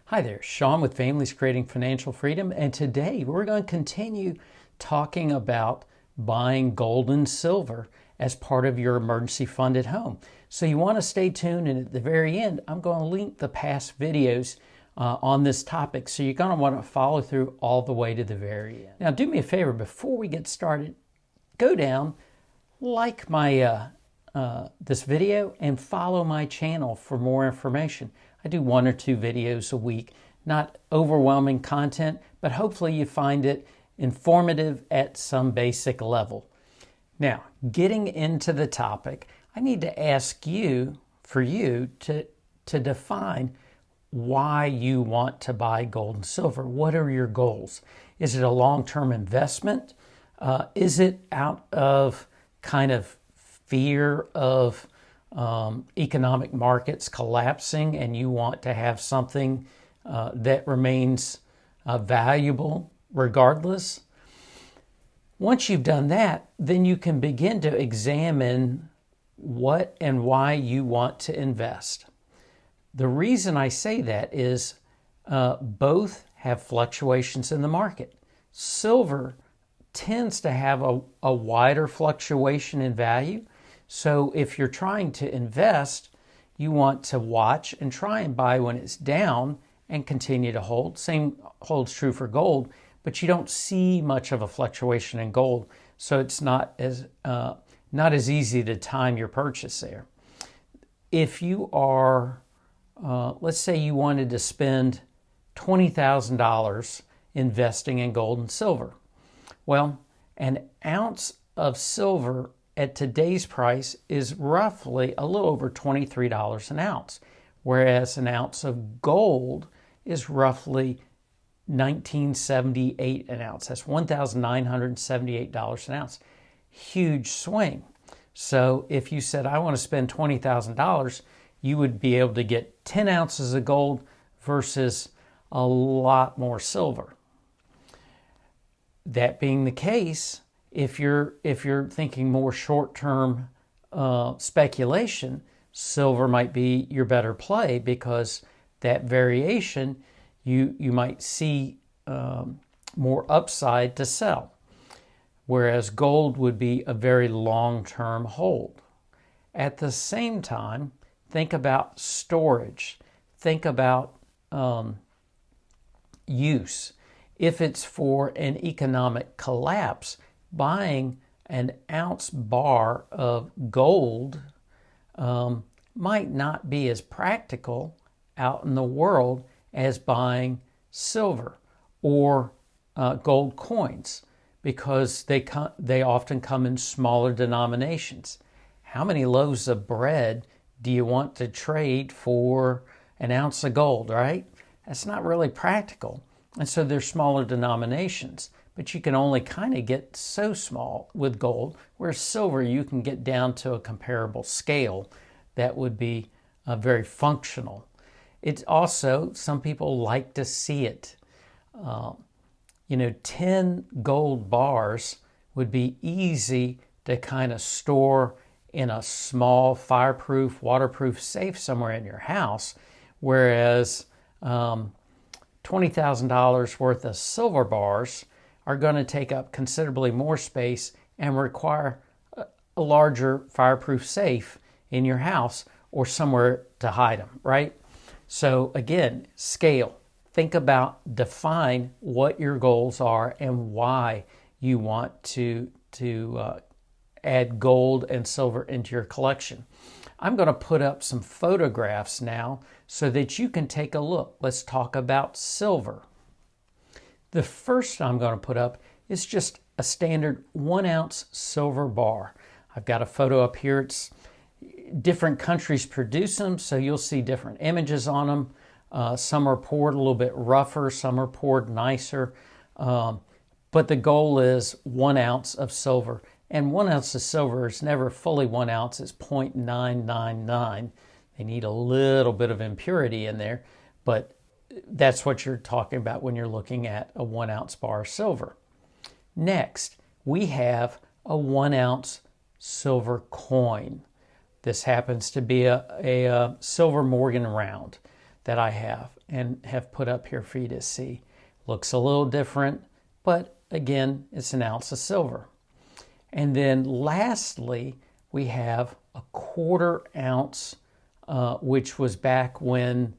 Hi there, Sean with Families Creating Financial Freedom, and today we're going to continue talking about buying gold and silver as part of your emergency fund at home. So you want to stay tuned, and at the very end, I'm going to link the past videos on this topic, so you're going to want to follow through all the way to the very end. Now, do me a favor, before we get started, go down, like my this video, and follow my channel for more information. I do 1 or 2 videos a week, not overwhelming content, but hopefully you find it informative at some basic level. Now, getting into the topic, I need to ask you, to define why you want to buy gold and silver. What are your goals? Is it a long-term investment? Is it out of kind of fear of economic markets collapsing and you want to have something that remains valuable regardless? Once you've done that, then you can begin to examine what and why you want to invest. The reason I say that is both have fluctuations in the market. Silver tends to have a wider fluctuation in value. So if you're trying to invest, you want to watch and try and buy when it's down and continue to hold. Same holds true for gold, but you don't see much of a fluctuation in gold, so it's not as easy to time your purchase there. If you are, let's say you wanted to spend $20,000 investing in gold and silver. Well, an ounce of silver at today's price is roughly a little over $23 an ounce, whereas an ounce of gold is roughly $19.78 an ounce. That's $1,978 an ounce. Huge swing. So if you said, I want to spend $20,000, you would be able to get 10 ounces of gold versus a lot more silver. That being the case, if you're thinking more short-term speculation, silver might be your better play because that variation, you might see more upside to sell, whereas gold would be a very long-term hold. At the same time, think about storage. Think about use. If it's for an economic collapse, buying an ounce bar of gold might not be as practical out in the world as buying silver or gold coins, because they often come in smaller denominations. How many loaves of bread do you want to trade for an ounce of gold, right? That's not really practical. And so they're smaller denominations, but you can only kind of get so small with gold, whereas silver you can get down to a comparable scale that would be very functional. It's also, some people like to see it. 10 gold bars would be easy to kind of store in a small fireproof, waterproof safe somewhere in your house, whereas $20,000 worth of silver bars are going to take up considerably more space and require a larger fireproof safe in your house or somewhere to hide them, right? So again, scale. Think about, define what your goals are and why you want to add gold and silver into your collection. I'm going to put up some photographs now so that you can take a look. Let's talk about silver. The first I'm going to put up is just a standard 1 ounce silver bar. I've got a photo up here. It's different countries produce them, so you'll see different images on them. Some are poured a little bit rougher, some are poured nicer. But the goal is 1 ounce of silver. And 1 ounce of silver is never fully 1 ounce, it's 0.999. They need a little bit of impurity in there, but that's what you're talking about when you're looking at a 1 ounce bar of silver. Next, we have a 1 ounce silver coin. This happens to be a silver Morgan round that I have. and have put up here for you to see. Looks a little different, but again, it's an ounce of silver. And then lastly, we have a 1/4 ounce, which was back when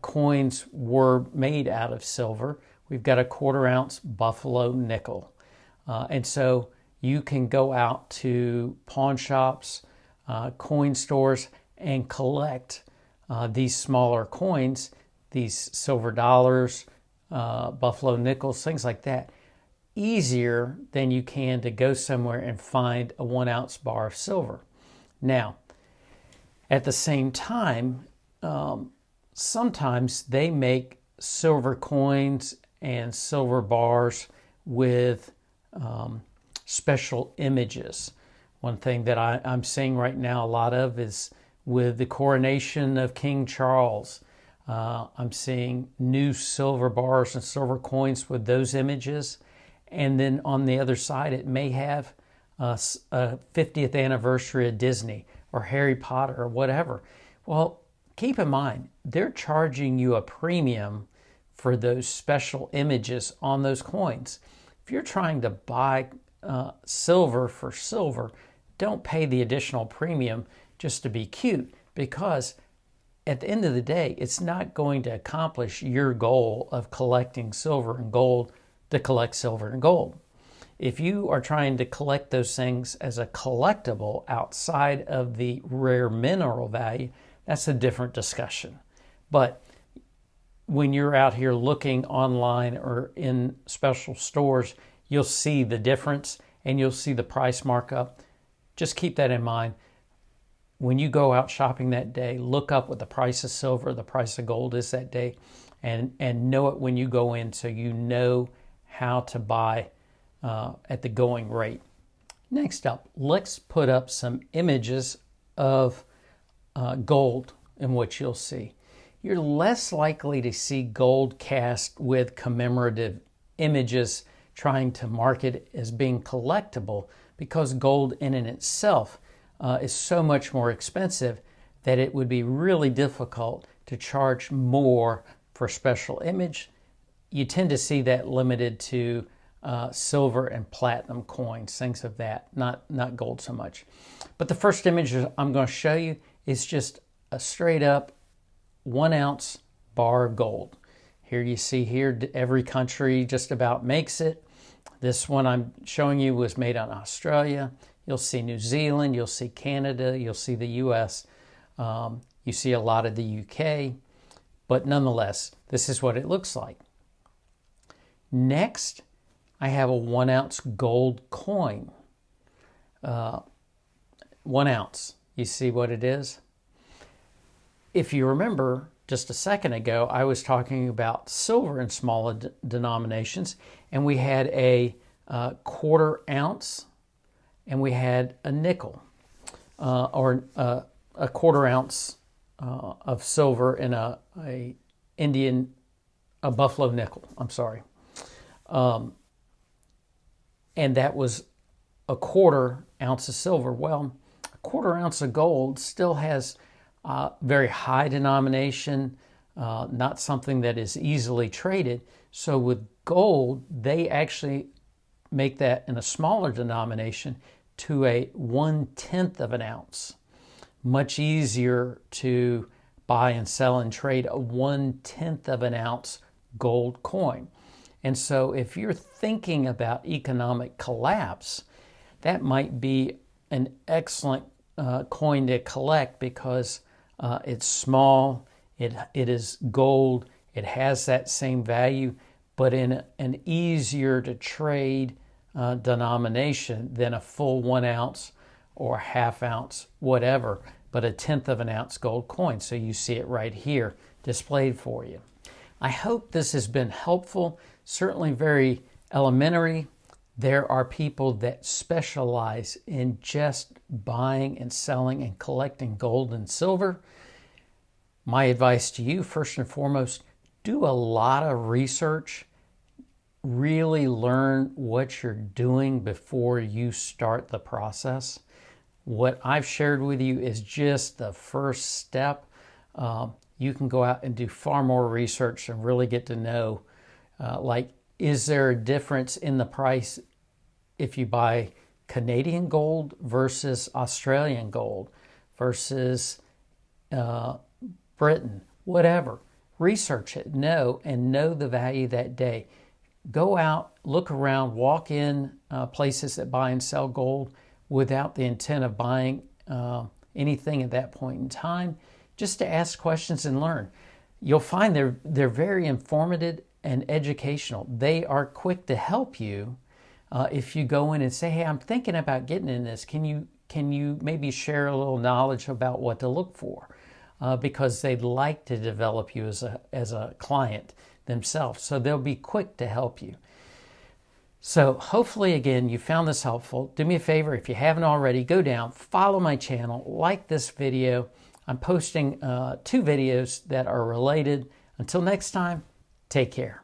coins were made out of silver. We've got a 1/4 ounce buffalo nickel. And so you can go out to pawn shops, coin stores, and collect these smaller coins, these silver dollars, buffalo nickels, things like that, easier than you can to go somewhere and find a 1 ounce bar of silver. Now, at the same time, sometimes they make silver coins and silver bars with special images. One thing that I'm seeing right now a lot of is with the coronation of King Charles. I'm seeing new silver bars and silver coins with those images. And then on the other side, it may have a 50th anniversary of Disney or Harry Potter or whatever. Well, keep in mind, they're charging you a premium for those special images on those coins. If you're trying to buy silver for silver, don't pay the additional premium just to be cute, because at the end of the day, it's not going to accomplish your goal of collecting silver and gold to collect silver and gold. If you are trying to collect those things as a collectible outside of the rare mineral value, that's a different discussion. But when you're out here looking online or in special stores, you'll see the difference and you'll see the price markup. Just keep that in mind. When you go out shopping that day, look up what the price of silver, the price of gold is that day, and know it when you go in so you know how to buy at the going rate. Next up, let's put up some images of gold in which you'll see. You're less likely to see gold cast with commemorative images trying to market it as being collectible, because gold in and itself is so much more expensive that it would be really difficult to charge more for special image. You tend to see that limited to silver and platinum coins, things of that, not gold so much. But the first image I'm going to show you is just a straight up 1 ounce bar of gold. Here you see here, every country just about makes it. This one I'm showing you was made in Australia. You'll see New Zealand, you'll see Canada, you'll see the US, you see a lot of the UK, but nonetheless, this is what it looks like. Next, I have a 1 ounce gold coin. 1 ounce, you see what it is? If you remember, just a second ago, I was talking about silver in smaller denominations, and we had a 1/4 ounce, and we had a nickel, or a 1/4 ounce of silver in a buffalo nickel. I'm sorry, and that was a 1/4 ounce of silver. Well, a 1/4 ounce of gold still has very high denomination, not something that is easily traded. So with gold, they actually make that in a smaller denomination to a 1/10 of an ounce. Much easier to buy and sell and trade a 1/10 of an ounce gold coin. And so if you're thinking about economic collapse, that might be an excellent coin to collect, because it's small, it is gold, it has that same value, but in an easier to trade denomination than a full 1 ounce or 1/2 ounce, whatever, but a 1/10 of an ounce gold coin. So you see it right here displayed for you. I hope this has been helpful, certainly very elementary. There are people that specialize in just buying and selling and collecting gold and silver. My advice to you, first and foremost, do a lot of research. Really learn what you're doing before you start the process. What I've shared with you is just the first step. you can go out and do far more research and really get to know, like, is there a difference in the price if you buy Canadian gold versus Australian gold versus Britain, whatever. Research it, know the value that day. Go out, look around, walk in places that buy and sell gold without the intent of buying anything at that point in time, just to ask questions and learn. You'll find they're very informative and educational. They are quick to help you if you go in and say, hey, I'm thinking about getting in this. Can you maybe share a little knowledge about what to look for? Because they'd like to develop you as a client themselves. So they'll be quick to help you. So hopefully, again, you found this helpful. Do me a favor, if you haven't already, go down, follow my channel, like this video. I'm posting 2 videos that are related. Until next time, take care.